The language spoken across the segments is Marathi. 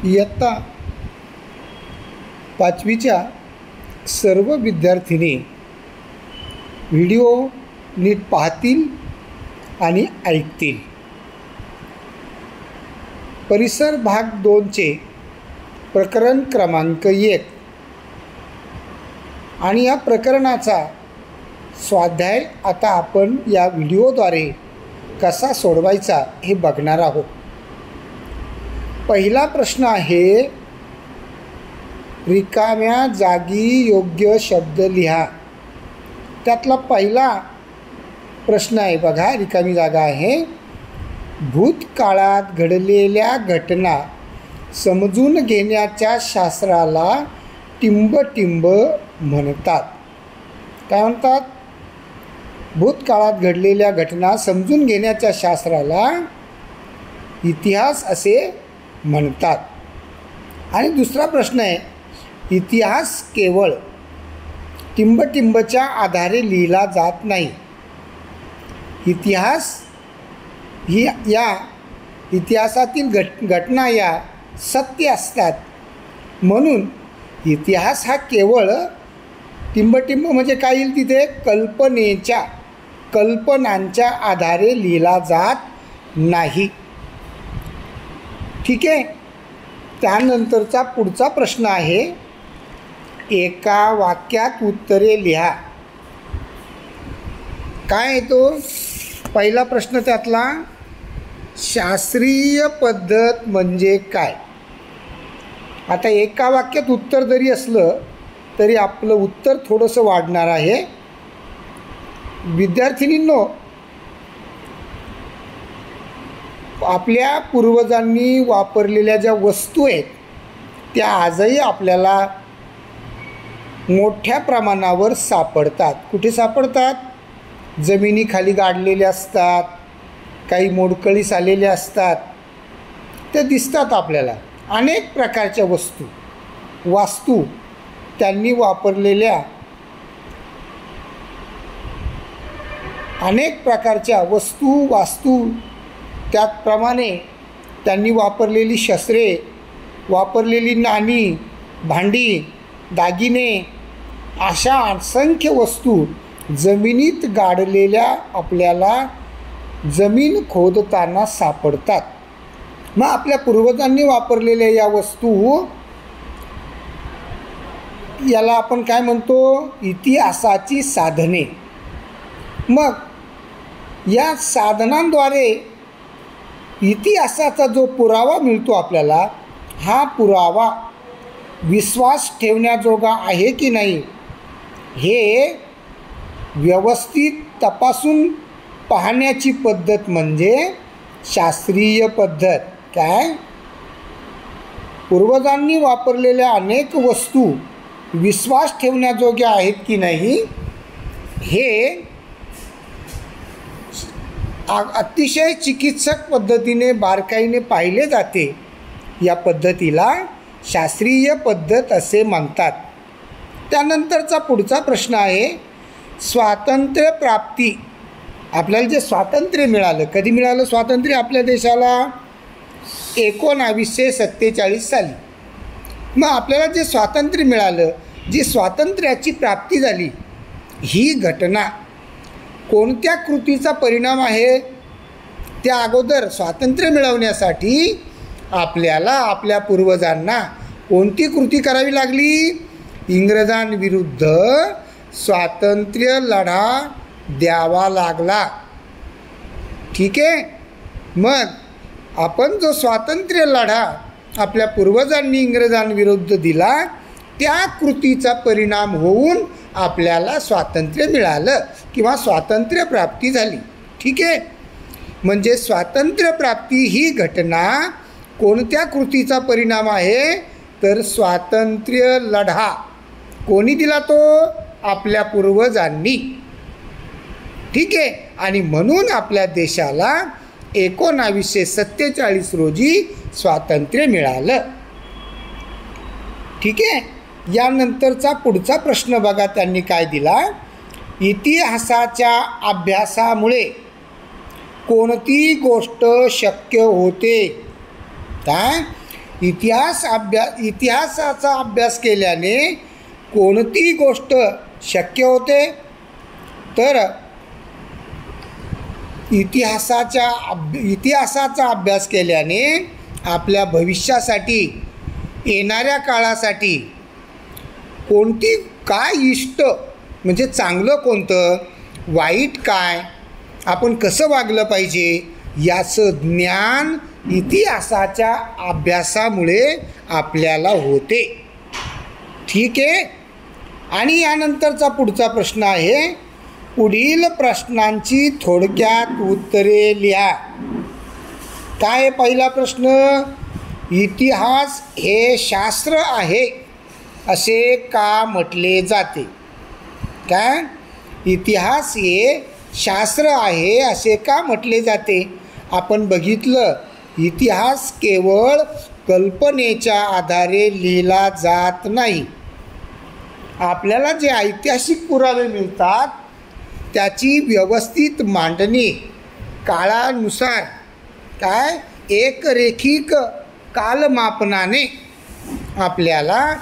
इयत्ता 5वीच्या सर्व विद्यार्थिनी व्हिडिओ नीट पाहतील आणि ऐकतील। परिसर भाग 2चे प्रकरण क्रमांक 1 आणि या प्रकरणाचा स्वाध्याय आता आपण या व्हिडिओद्वारे कसा सोडवायचा हे बघणार आहोत। पहिला प्रश्न आहे, रिकाम्या जागी योग्य शब्द लिहा। त्यातला पहिला प्रश्न आहे बघा, रिकामी जागा आहे। भूतकाळात घडलेल्या घटना समजून घेण्याच्या शास्त्राला टिंबटिंब म्हणतात। काय म्हणतात? भूतकाळात घडलेल्या घटना समजून घेण्याच्या शास्त्राला इतिहास असे म्हणतात। आणि दुसरा प्रश्न आहे, इतिहास केवळ टिंबटिंबच्या आधारे लिहिला जात नाही। इतिहास ही या इतिहासातील घटना या सत्य असतात, म्हणून इतिहास हा केवळ टिंबटिंब म्हणजे काय येईल तिथे, कल्पनांच्या आधारे लिहिला जात नाही। ठीक आहे। त्यानंतरचा पुढचा प्रश्न आहे, एका वाक्यात उत्तरे लिहा। काय आहे तो पहिला प्रश्न त्यातला, शास्त्रीय पद्धत म्हणजे काय? आता एका वाक्यात उत्तर जरी असलं तरी आपलं उत्तर थोडंसं वाढणार आहे। विद्यार्थिनींनो, आपल्या पूर्वजांनी वापरलेल्या ज्या वस्तू आहेत त्या आजही आपल्याला मोठ्या प्रमाणावर सापडतात। कुठे सापडतात? जमिनीखाली गाडलेल्या असतात, काही मोडकळीस आलेल्या असतात, ते दिसतात आपल्याला। अनेक प्रकारच्या वास्तू त्यांनी वापरलेल्या अनेक प्रकारच्या वास्तू त्याचप्रमाणे त्यांनी वापरलेली शस्त्रे, वापरलेली नाणी, भांडी, दागिने, अशा असंख्य वस्तू जमिनीत गाडलेल्या आपल्याला जमीन खोदताना सापडतात। मग आपल्या पूर्वजांनी वापरलेल्या या वस्तू याला आपण काय म्हणतो? इतिहासाची साधने। मग या साधनांद्वारे इतिहासाचा जो पुरावा मिळतो आपल्याला, हा पुरावा विश्वास ठेवण्याजोगा आहे की नाही हे व्यवस्थित तपासून पाहण्याची पद्धत म्हणजे शास्त्रीय पद्धत। काय? पूर्वजांनी वापरलेल्या अनेक वस्तू विश्वास ठेवण्याजोग्या आहेत की नाही हे अतिशय चिकित्सक पद्धतीने बारकाईने पाहिले जाते। या पद्धतीला शास्त्रीय पद्धत असे म्हणतात। त्यानंतरचा पुढचा प्रश्न आहे, स्वातंत्र्य प्राप्ती। आपल्याला जे स्वातंत्र्य मिळालं, कधी मिळालं स्वातंत्र्य आपल्या देशाला? 1947 साली। मग आपल्याला जे स्वातंत्र्य मिळालं, जी स्वातंत्र्याची प्राप्ती झाली, ही घटना कोणत्या कृतीचा परिणाम आहे? त्या अगोदर स्वातंत्र्य मिळवण्यासाठी आपल्याला आपल्या पूर्वजांना कोणती कृती करावी लागली? इंग्रजांविरुद्ध स्वातंत्र्य लढा द्यावा लागला। ठीक आहे। मग आपण जो स्वातंत्र्य लढा आपल्या पूर्वजांनी इंग्रजांविरुद्ध दिला, त्या कृतीचा परिणाम होऊन आपल्याला स्वातंत्र्य मिळालं किंवा स्वातंत्र्य प्राप्ती झाली। ठीक आहे। म्हणजे स्वातंत्र्य प्राप्ती ही घटना कोणत्या कृतीचा परिणाम आहे? तर स्वातंत्र्य लढा कोणी दिला? तो आपल्या पूर्वजांनी। ठीक आहे। आणि म्हणून आपल्या देशाला 1947 रोजी स्वातंत्र्य मिळालं। ठीक आहे। यानंतरचा पुढचा प्रश्न बघा, त्यांनी काय दिला, इतिहासाच्या अभ्यासामुळे कोणती गोष्ट शक्य होते? काय? इतिहासाचा अभ्यास केल्याने कोणती गोष्ट शक्य होते? तर इतिहासाचा अभ्यास केल्याने आपल्या भविष्यासाठी, येणाऱ्या काळासाठी कोणती काय इष्ट म्हणजे चांगलं कोणतं, वाईट काय, आपण कसं वागलं पाहिजे याचं ज्ञान इतिहासाच्या अभ्यासामुळे आपल्याला होते. ठीक आहे. आणि यानंतरचा पुढचा प्रश्न आहे, पुढील प्रश्नांची थोडक्यात उत्तरे लिहा. काय पहिला प्रश्न? इतिहास हे शास्त्र आहे असे का म्हटले जाते? काय? इतिहास हे शास्त्र आहे असे का म्हटले जाते? आपण बघितलं, इतिहास केवळ कल्पनेच्या आधारे लिहिला जात नाही. आपल्याला जे ऐतिहासिक पुरावे मिळतात त्याची व्यवस्थित मांडणी काळानुसार काय एकरेखिक कालमापनाने आपल्याला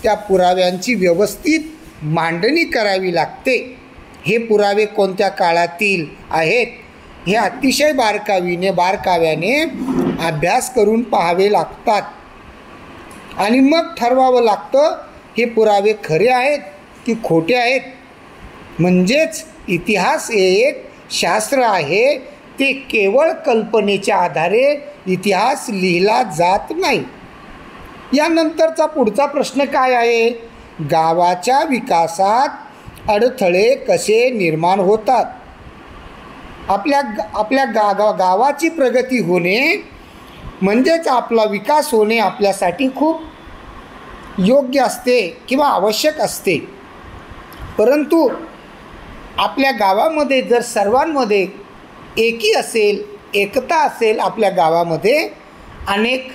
त्या पुराव्यांची व्यवस्थित मांडणी करावी लागते. हे पुरावे कोणत्या काळातील आहेत हे अतिशय बारकाव्याने अभ्यास करून पाहावे लागतात आणि मग ठरवावं लागतं हे पुरावे खरे आहेत की खोटे आहेत. म्हणजेच इतिहास हे एक शास्त्र आहे, ते केवळ कल्पनेच्या आधारे इतिहास लिहिला जात नाही. यानंतरचा पुढचा प्रश्न काय आहे? गावाच्या विकासात अडथळे कसे निर्माण होतात? आपल्या गावाची प्रगती होणे म्हणजेच आपला विकास होणे आपल्यासाठी खूप योग्य असते किंवा आवश्यक असते. परंतु आपल्या गावामध्ये जर सर्वांमध्ये एकता असेल, आपल्या गावामध्ये अनेक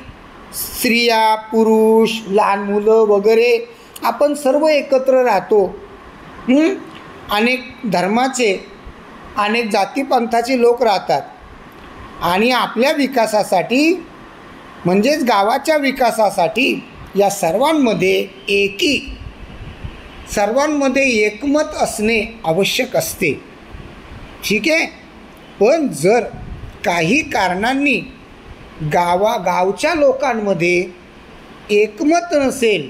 स्त्रिया, पुरुष, लहान मुलं वगैरे आपण सर्व एकत्र राहतो. अनेक धर्माचे, अनेक जातीपंथाचे लोक राहतात आणि आपल्या विकासासाठी म्हणजेच गावाच्या विकासासाठी या सर्वांमध्ये एकमत असणे आवश्यक असते. ठीक आहे. पण जर काही कारणांनी गावच्या लोकांमध्ये एकमत नसेल,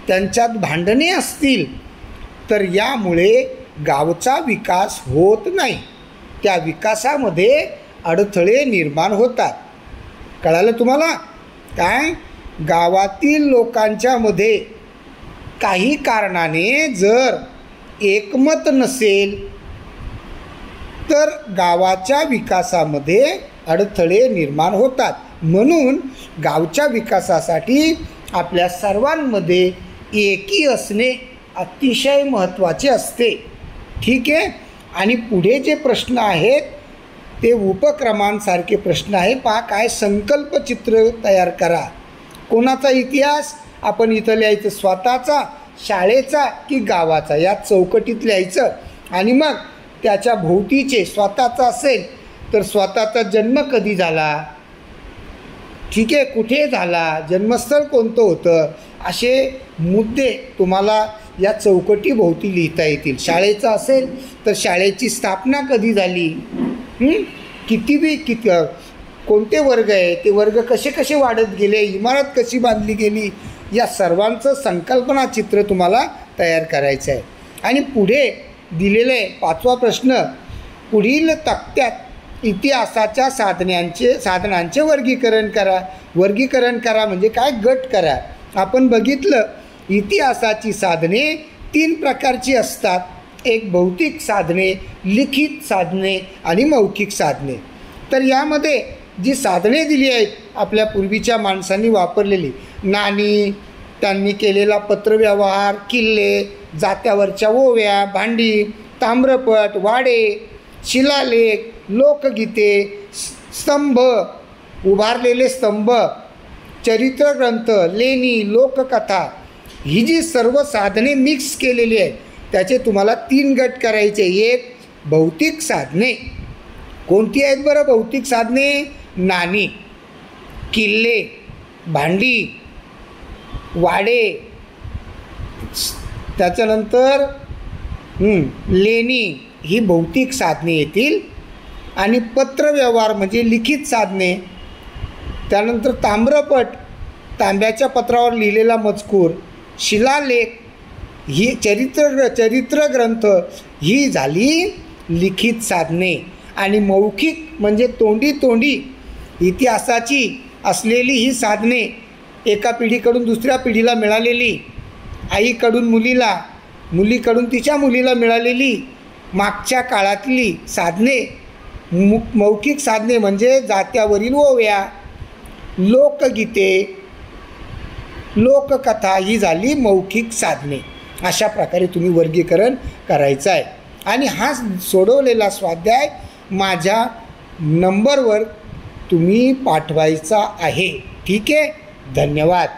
त्यांच्यात भांडणे असतील, तर यामुळे गावचा विकास होत नाही, त्या विकासामध्ये अडथळे निर्माण होतात. कळालं तुम्हाला? काय? गावातील लोकांच्यामध्ये काही कारणाने जर एकमत नसेल तर गावाच्या विकासामध्ये अडथळे निर्माण होतात. म्हणून गावच्या विकासासाठी आपल्या सर्वांमध्ये एकी असणे अतिशय महत्त्वाचे असते. ठीक आहे. आणि पुढे जे प्रश्न आहेत ते उपक्रमांसारखे प्रश्न आहे. पहा काय, संकल्पचित्र तयार करा. कोणाचा इतिहास? आपण इथं लिहायचं स्वतःचा, शाळेचा की गावाचा, या चौकटीत लिहायचं. आणि मग त्याच्या भोवतीचे, स्वतःचा असेल तर स्वतःचा जन्म कधी झाला, ठीक आहे, कुठे झाला, जन्मस्थळ कोणतं होतं, असे मुद्दे तुम्हाला या चौकटीभोवती लिहिता येतील. शाळेचा असेल तर शाळेची स्थापना कधी झाली, किती कोणते वर्ग आहे, ते वर्ग कसे कसे वाढत गेले, इमारत कशी बांधली गेली, या सर्वांचं संकल्पना चित्र तुम्हाला तयार करायचं आहे. आणि पुढे दिलेले 5वा प्रश्न, पुढील तक्त्यात इतिहासाच्या साधनांचे वर्गीकरण करा. वर्गीकरण करा म्हणजे काय? गट करा. आपण बघितलं इतिहासाची साधने 3 प्रकारची असतात. एक भौतिक साधने, लिखित साधने आणि मौखिक साधने. तर यामध्ये जी साधने दिली आहेत आपल्या पूर्वीच्या माणसांनी वापरलेली, नाणी, त्यांनी केलेला पत्रव्यवहार, किल्ले, जात्यावरच्या ओव्या, भांडी, ताम्रपट, वाडे, शिलालेख, लोकगीते, स्तंभ, उभारलेले स्तंभ, चरित्रग्रंथ, लेणी, लोककथा, ही जी सर्व साधने मिक्स केलेली आहेत त्याचे तुम्हाला 3 गट करायचे. एक भौतिक साधने. कोणती आहेत बरं भौतिक साधने? नाणी, किल्ले, भांडी, वाडे, त्याच्यानंतर लेणी ही भौतिक साधने येतील. आणि पत्रव्यवहार म्हणजे लिखित साधने, त्यानंतर ताम्रपट, तांब्याच्या पत्रावर लिहिलेला मजकूर, शिलालेख ही चरित्र ग्रंथ ही झाली लिखित साधने. आणि मौखिक म्हणजे तोंडी इतिहासाची असलेली ही साधने, एका पिढीकडून दुसऱ्या पिढीला मिळालेली, आईकडून मुलीला, मुलीकडून तिच्या मुलीला मिळालेली मागच्या काळातली साधने. मौखिक साधने म्हणजे जात्यावरील ओव्या, लोकगीते, लोककथा ही झाली मौखिक साधने. अशा प्रकारे तुम्ही वर्गीकरण करायचं आहे. आणि हा सोडवलेला स्वाध्याय माझ्या नंबरवर तुम्ही पाठवायचा आहे. ठीक आहे. धन्यवाद.